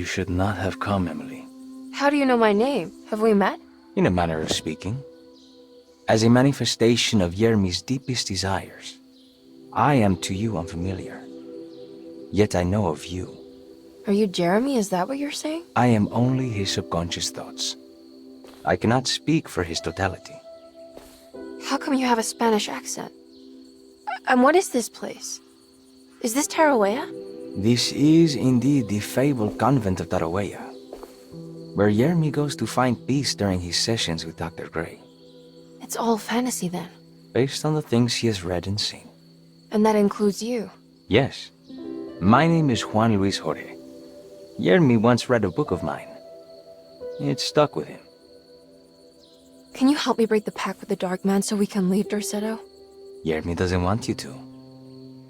you should not have come, Emily. How do you know my name? Have we met? In a manner of speaking. As a manifestation of Jeremy's deepest desires, I am to you unfamiliar. Yet I know of you. Are you Jeremy? Is that what you're saying? I am only his subconscious thoughts. I cannot speak for his totality. How come you have a Spanish accent? And what is this place? Is this Tarawea? This is indeed the fabled convent of Tarawea, where Jeremy goes to find peace during his sessions with Dr. Gray. It's all fantasy then. Based on the things he has read and seen. And that includes you. Yes. My name is Juan Luis Jorge. Jeremy once read a book of mine. It stuck with him. Can you help me break the pact with the Dark Man so we can leave Dorsetto? Jeremy doesn't want you to.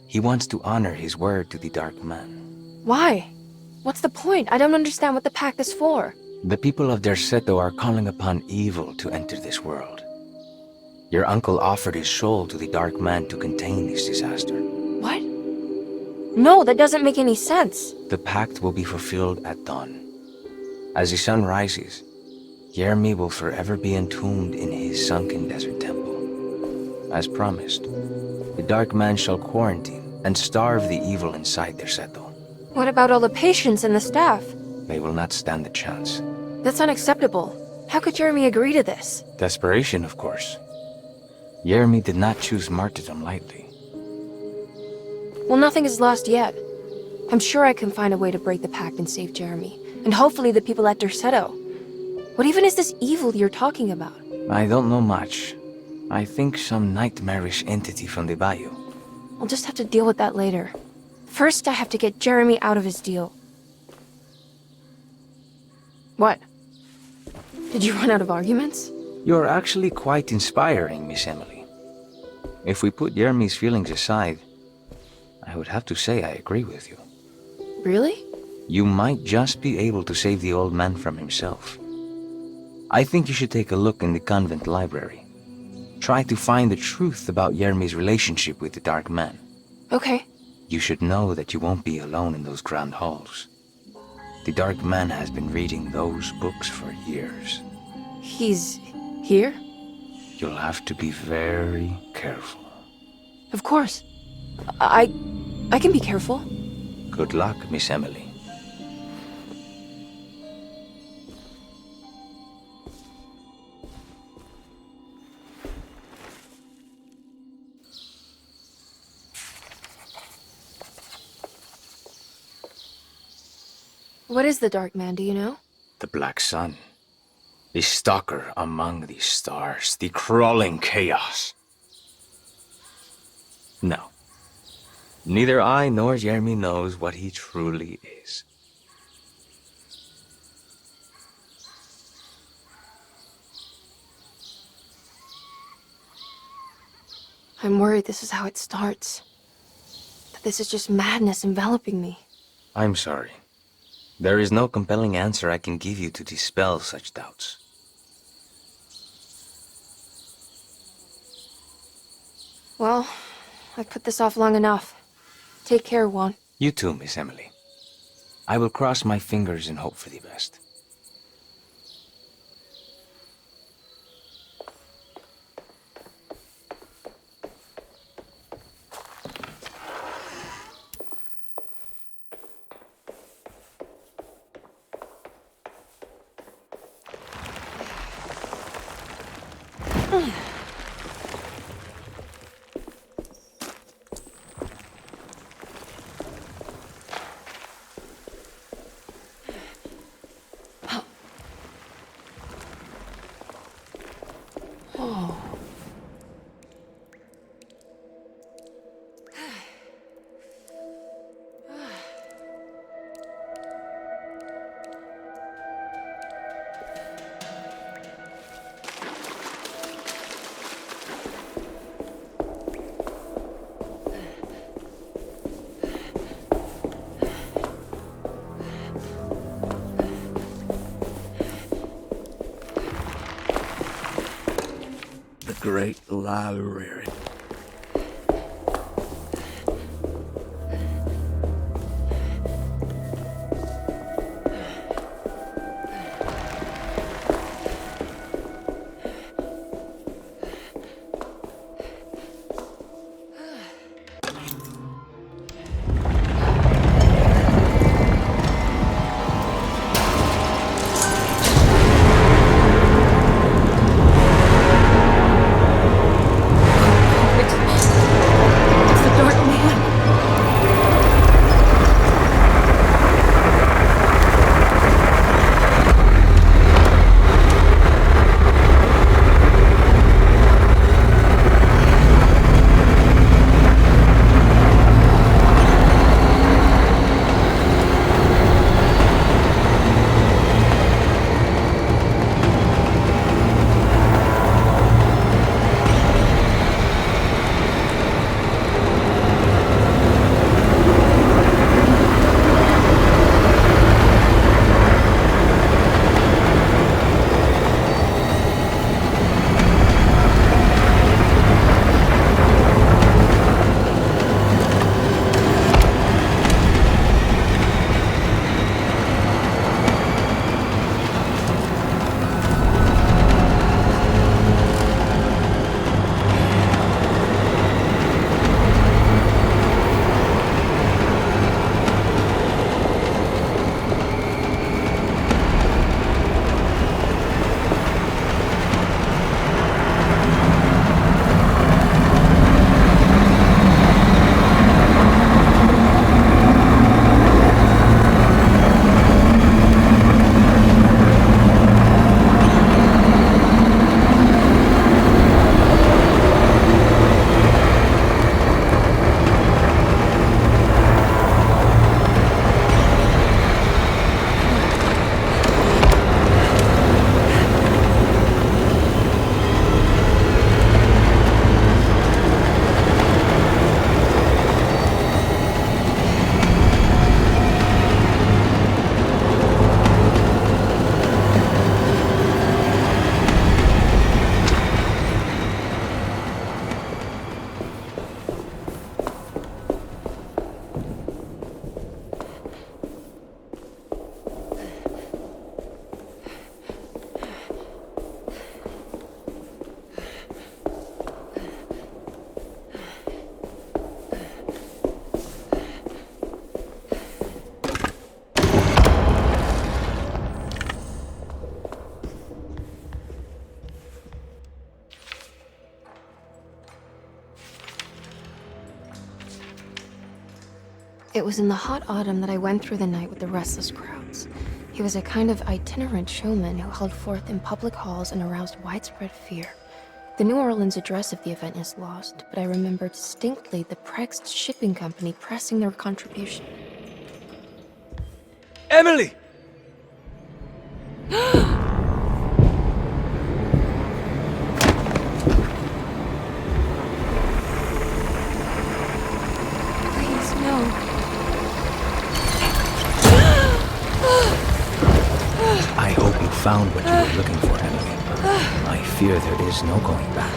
He wants to honor his word to the Dark Man. Why? What's the point? I don't understand what the pact is for. The people of Dorsetto are calling upon evil to enter this world. Your uncle offered his soul to the Dark Man to contain this disaster. What? No, that doesn't make any sense. The pact will be fulfilled at dawn. As the sun rises, Jeremy will forever be entombed in his sunken desert temple. As promised, the Dark Man shall quarantine and starve the evil inside Dorsetto. What about all the patients and the staff? They will not stand a chance. That's unacceptable. How could Jeremy agree to this? Desperation, of course. Jeremy did not choose martyrdom lightly. Well, nothing is lost yet. I'm sure I can find a way to break the pact and save Jeremy. And hopefully the people at Dorsetto. What even is this evil you're talking about? I don't know much. I think some nightmarish entity from the bayou. I'll just have to deal with that later. First, I have to get Jeremy out of his deal. What? Did you run out of arguments? You're actually quite inspiring, Miss Emily. If we put Jeremy's feelings aside, I would have to say I agree with you. Really? You might just be able to save the old man from himself. I think you should take a look in the convent library. Try to find the truth about Jeremy's relationship with the Dark Man. Okay. You should know that you won't be alone in those grand halls. The Dark Man has been reading those books for years. He's here? You'll have to be very careful. Of course. I can be careful. Good luck, Miss Emily. What is the Dark Man, do you know? The Black Sun. The stalker among the stars. The crawling chaos. No. Neither I nor Jeremy knows what he truly is. I'm worried this is how it starts. That this is just madness enveloping me. I'm sorry. There is no compelling answer I can give you to dispel such doubts. Well, I've put this off long enough. Take care, Juan. You too, Miss Emily. I will cross my fingers and hope for the best. Great library. It was in the hot autumn that I went through the night with the restless crowds. He was a kind of itinerant showman who held forth in public halls and aroused widespread fear. The New Orleans address of the event is lost, but I remember distinctly the Pact shipping company pressing their contribution. Emily! Please, no. I hope you found what you were looking for, Emily. I fear there is no going back.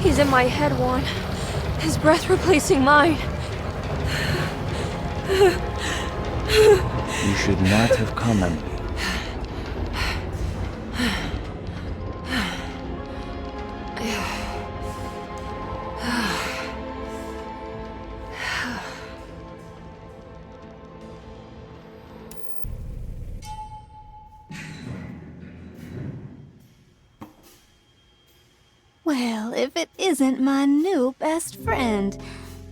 He's in my head, Juan. His breath replacing mine. You should not have come, Emily. Well, if it isn't my new best friend.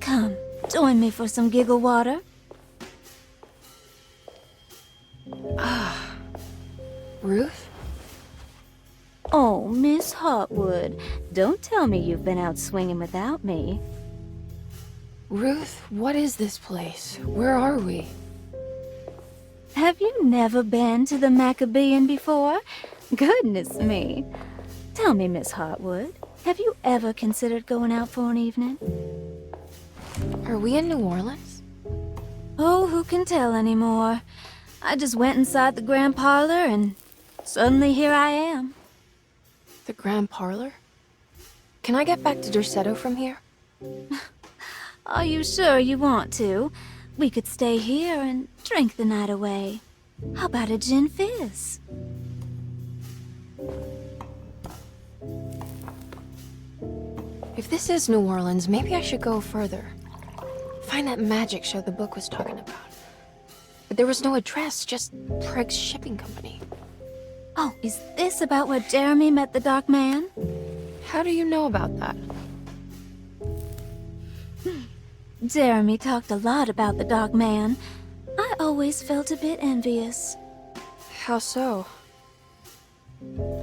Come, join me for some giggle water. Ruth? Oh, Miss Hotwood, don't tell me you've been out swinging without me. Ruth, what is this place? Where are we? Have you never been to the Maccabean before? Goodness me. Tell me, Miss Hotwood, have you ever considered going out for an evening? Are we in New Orleans? Oh, who can tell anymore? I just went inside the grand parlor and suddenly here I am. The Grand Parlor? Can I get back to Derceto from here? Are you sure you want to? We could stay here and drink the night away. How about a gin fizz? If this is New Orleans, maybe I should go further. Find that magic show the book was talking about. But there was no address, just Pact Shipping Company. Oh, is this about where Jeremy met the Dark Man? How do you know about that? Jeremy talked a lot about the Dark Man. I always felt a bit envious. How so?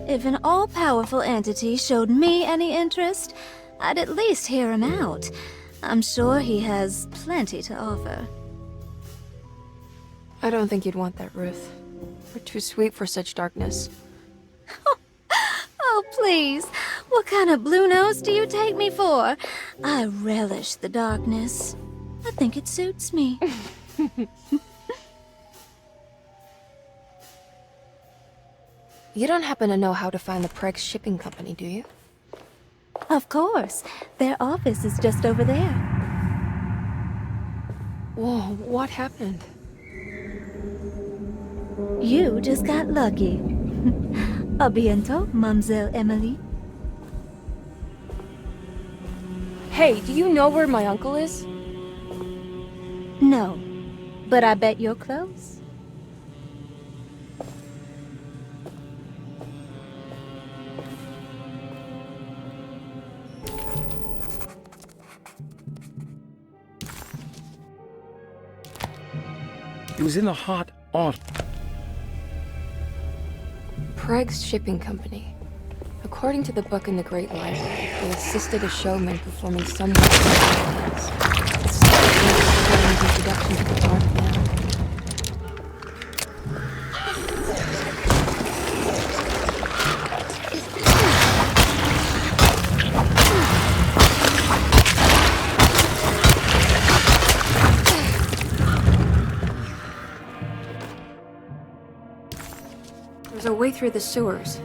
If an all-powerful entity showed me any interest, I'd at least hear him out. I'm sure he has plenty to offer. I don't think you'd want that, Ruth. We're too sweet for such darkness. Oh, please. What kind of blue nose do you take me for? I relish the darkness. I think it suits me. You don't happen to know how to find the Pact Shipping Company, do you? Of course. Their office is just over there. Whoa, what happened? You just got lucky. A bientôt, Mademoiselle Emily. Hey, do you know where my uncle is? No, but I bet you're close. It was in the hot autumn. Pact Shipping Company. According to the book in the Great Library, they assisted a showman performing some dance. It started with the introduction to the Dark Man. There's a way through the sewers.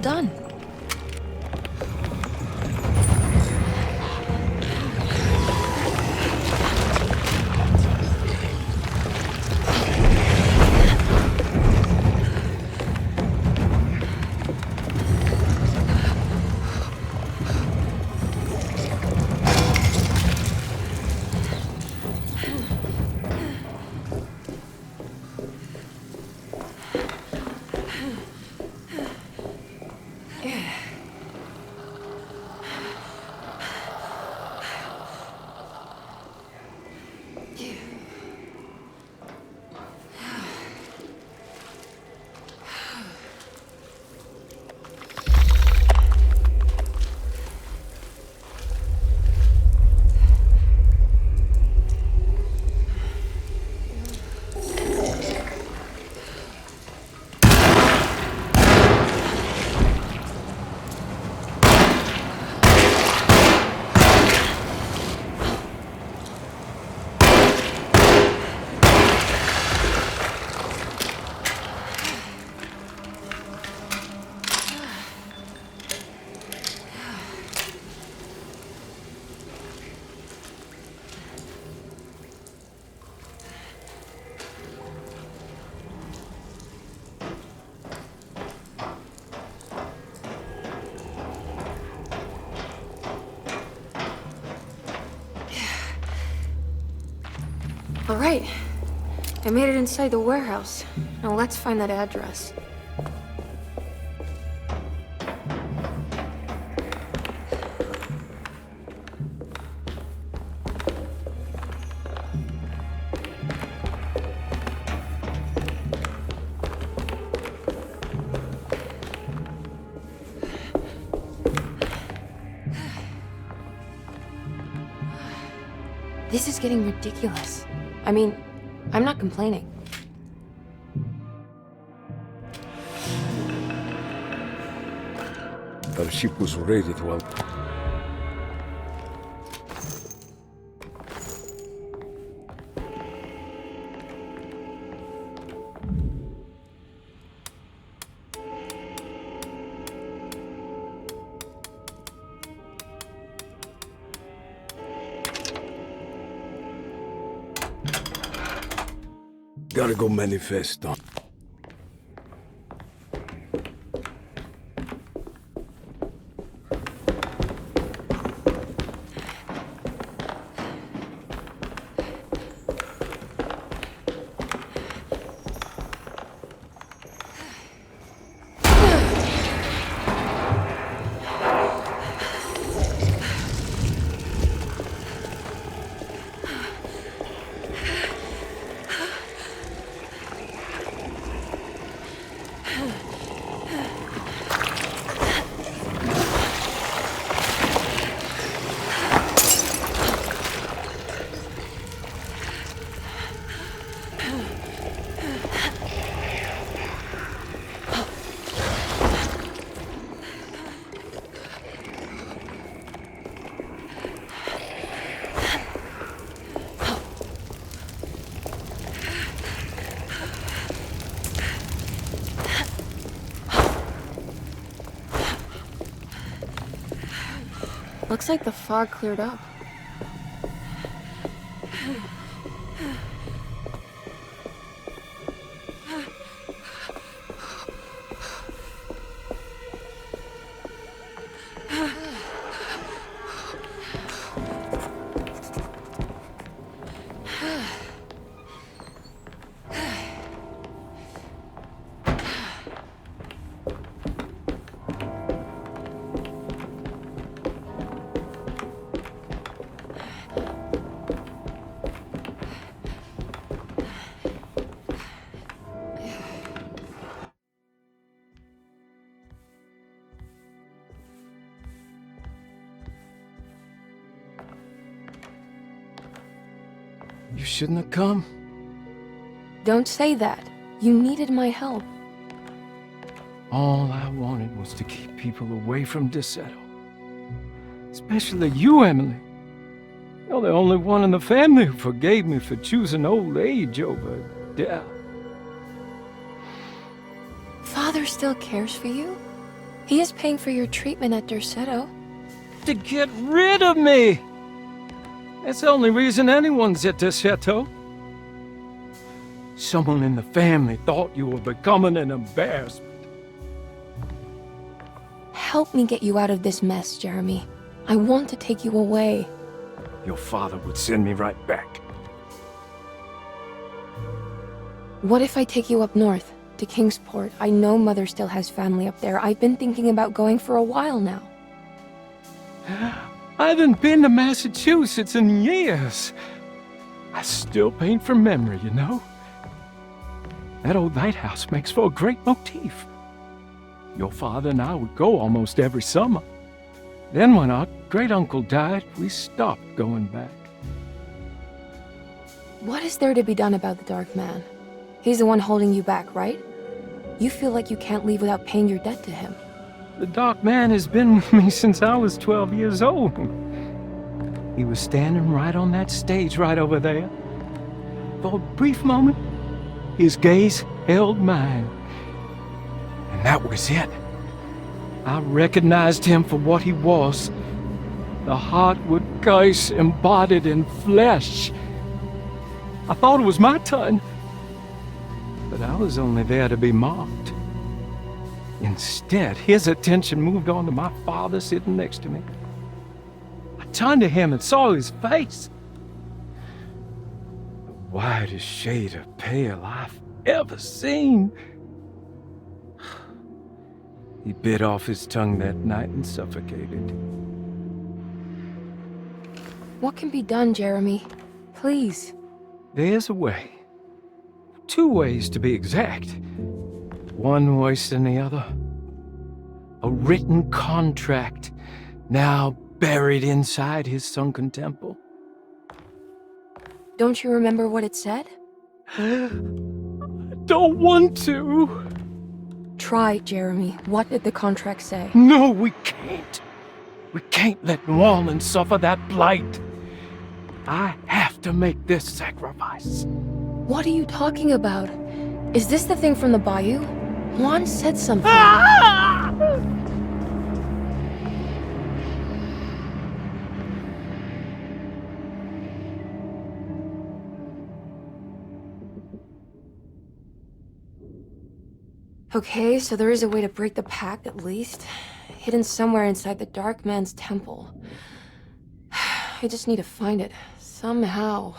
done. All right. I made it inside the warehouse. Now let's find that address. This is getting ridiculous. I mean, I'm not complaining. Our ship was raided while... Gotta go manifest on. Looks like the fog cleared up. You shouldn't have come. Don't say that. You needed my help. All I wanted was to keep people away from Desetto. Especially you, Emily. You're the only one in the family who forgave me for choosing old age over death. Father still cares for you? He is paying for your treatment at Derceto. To get rid of me! That's the only reason anyone's at this chateau. Someone in the family thought you were becoming an embarrassment. Help me get you out of this mess, Jeremy. I want to take you away. Your father would send me right back. What if I take you up north, to Kingsport? I know Mother still has family up there. I've been thinking about going for a while now. I haven't been to Massachusetts in years. I still paint from memory, you know? That old lighthouse makes for a great motif. Your father and I would go almost every summer. Then when our great-uncle died, we stopped going back. What is there to be done about the Dark Man? He's the one holding you back, right? You feel like you can't leave without paying your debt to him. The Dark Man has been with me since I was 12 years old. He was standing right on that stage right over there. For a brief moment, his gaze held mine. And that was it. I recognized him for what he was. The Heartwood curse embodied in flesh. I thought it was my turn. But I was only there to be mocked. Instead, his attention moved on to my father sitting next to me. I turned to him and saw his face. The whitest shade of pale I've ever seen. He bit off his tongue that night and suffocated. What can be done, Jeremy? Please. There's a way. 2 ways to be exact. One worse than the other. A written contract, now buried inside his sunken temple. Don't you remember what it said? I don't want to. Try, Jeremy. What did the contract say? No, we can't. We can't let New Orleans suffer that blight. I have to make this sacrifice. What are you talking about? Is this the thing from the bayou? Juan said something. Ah! Okay, so there is a way to break the pact at least. Hidden somewhere inside the Dark Man's temple. I just need to find it. Somehow.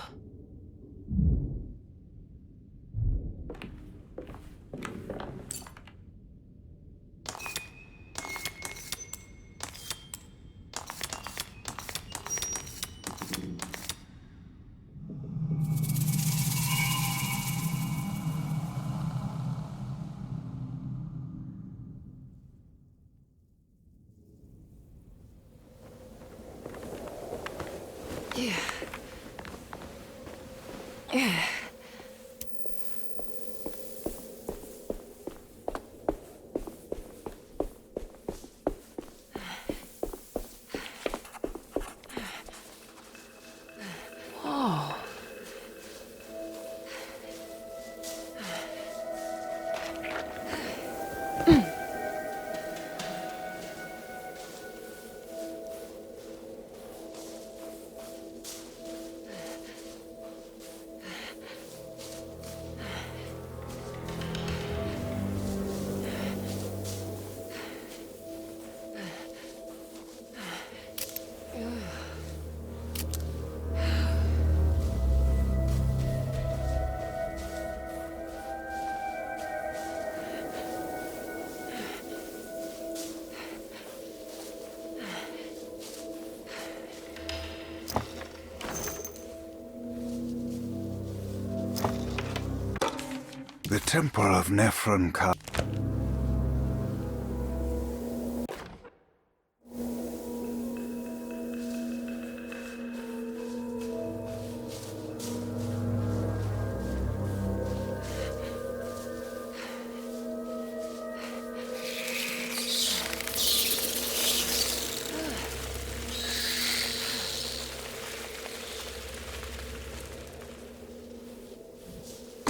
The Temple of Nephron.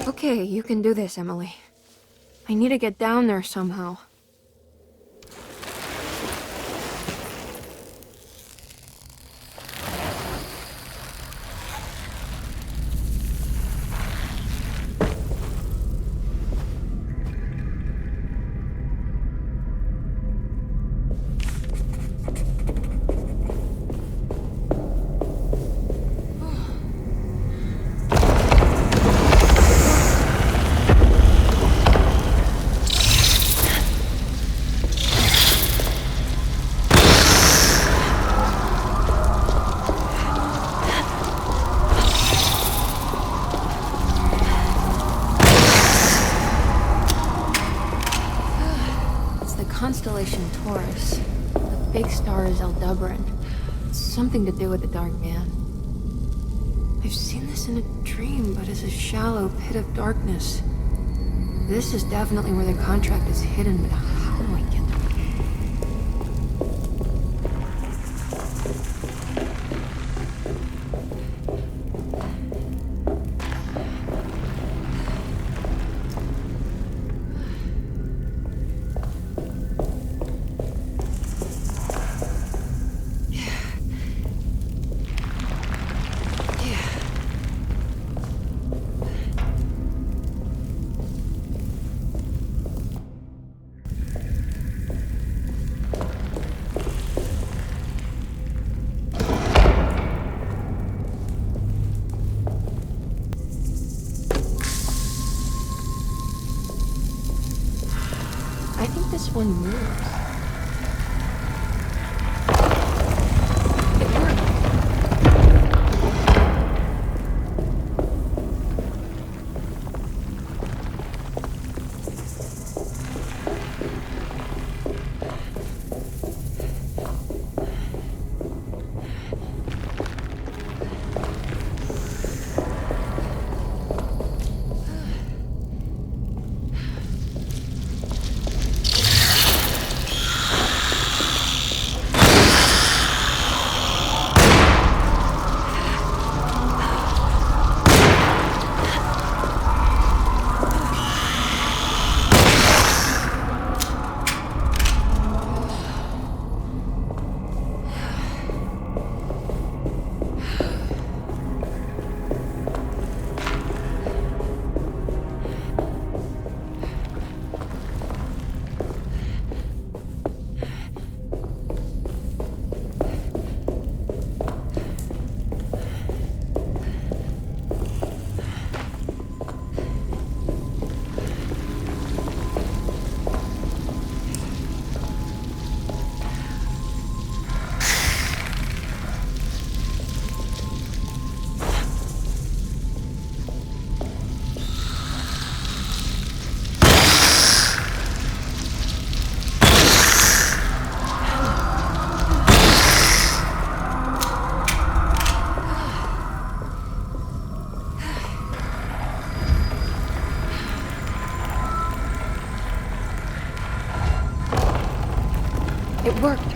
Okay, you can do this, Emily. I need to get down there somehow. constellation Taurus. The big star is Aldebaran. It's something to do with the Dark Man. I've seen this in a dream, but as a shallow pit of darkness. This is definitely where the contract is hidden, but how do I get there? I think this one moves. It worked. It worked.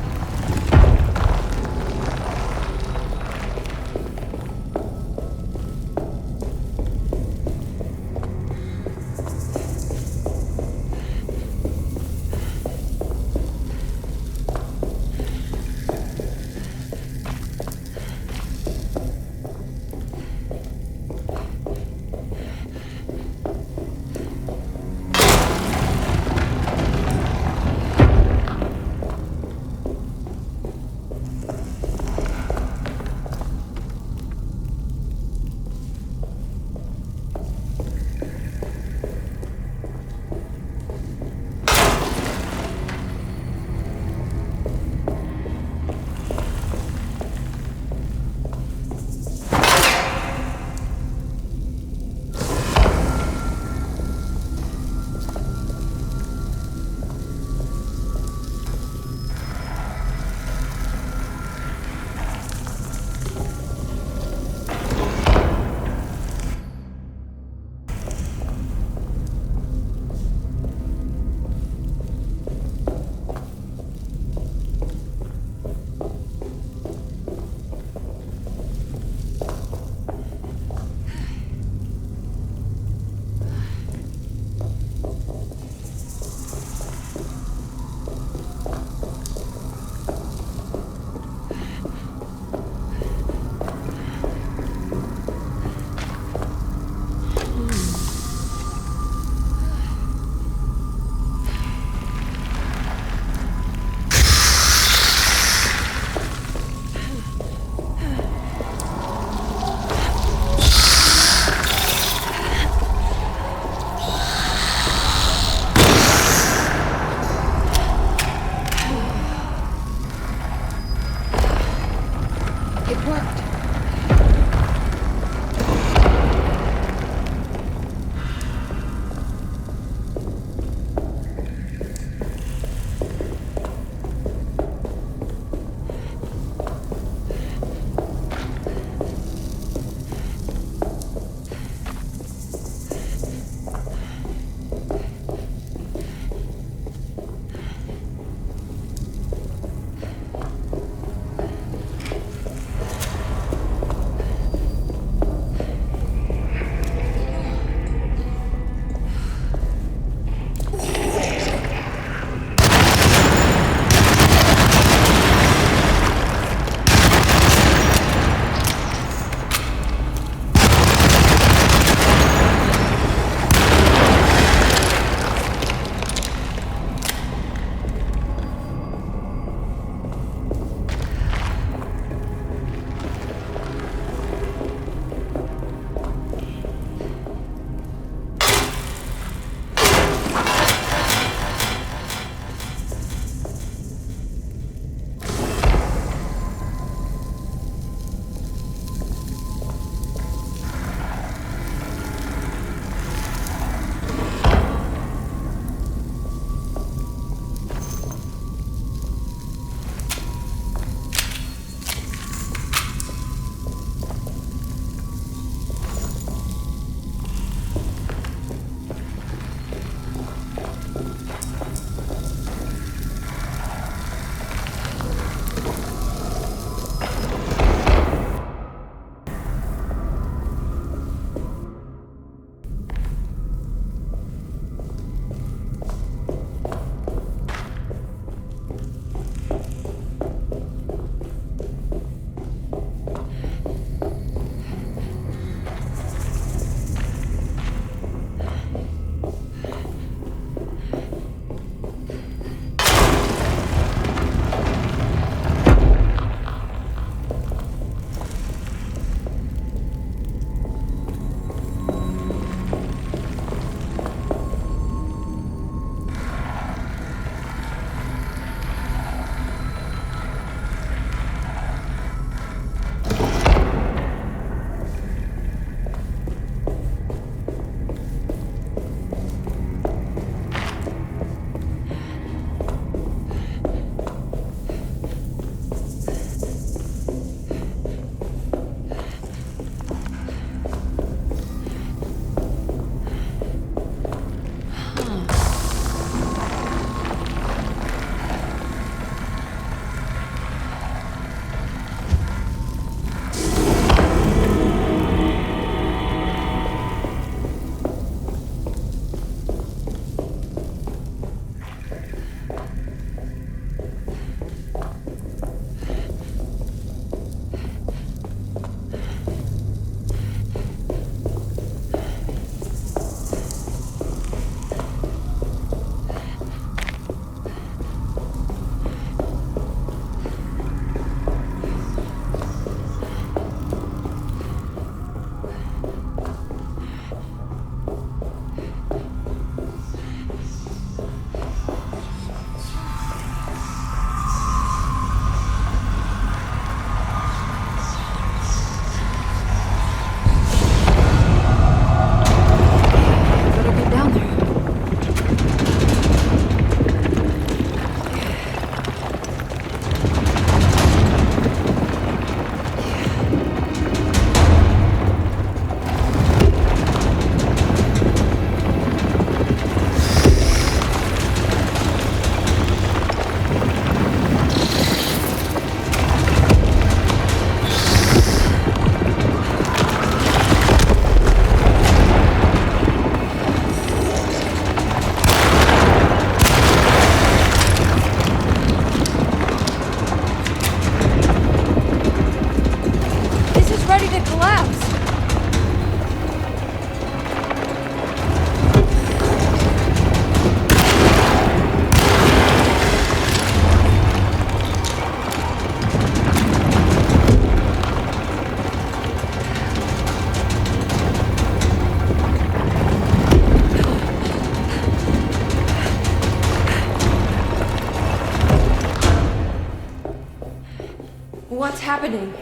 What's happening?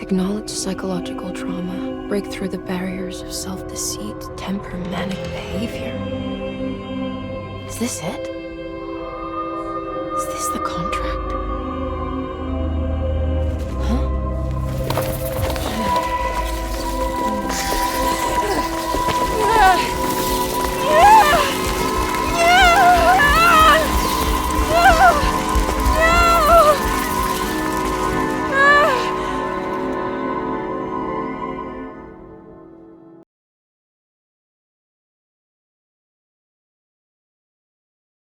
Acknowledge psychological trauma, break through the barriers of self-deceit, temper manic behavior. Is this it? Is this the contract?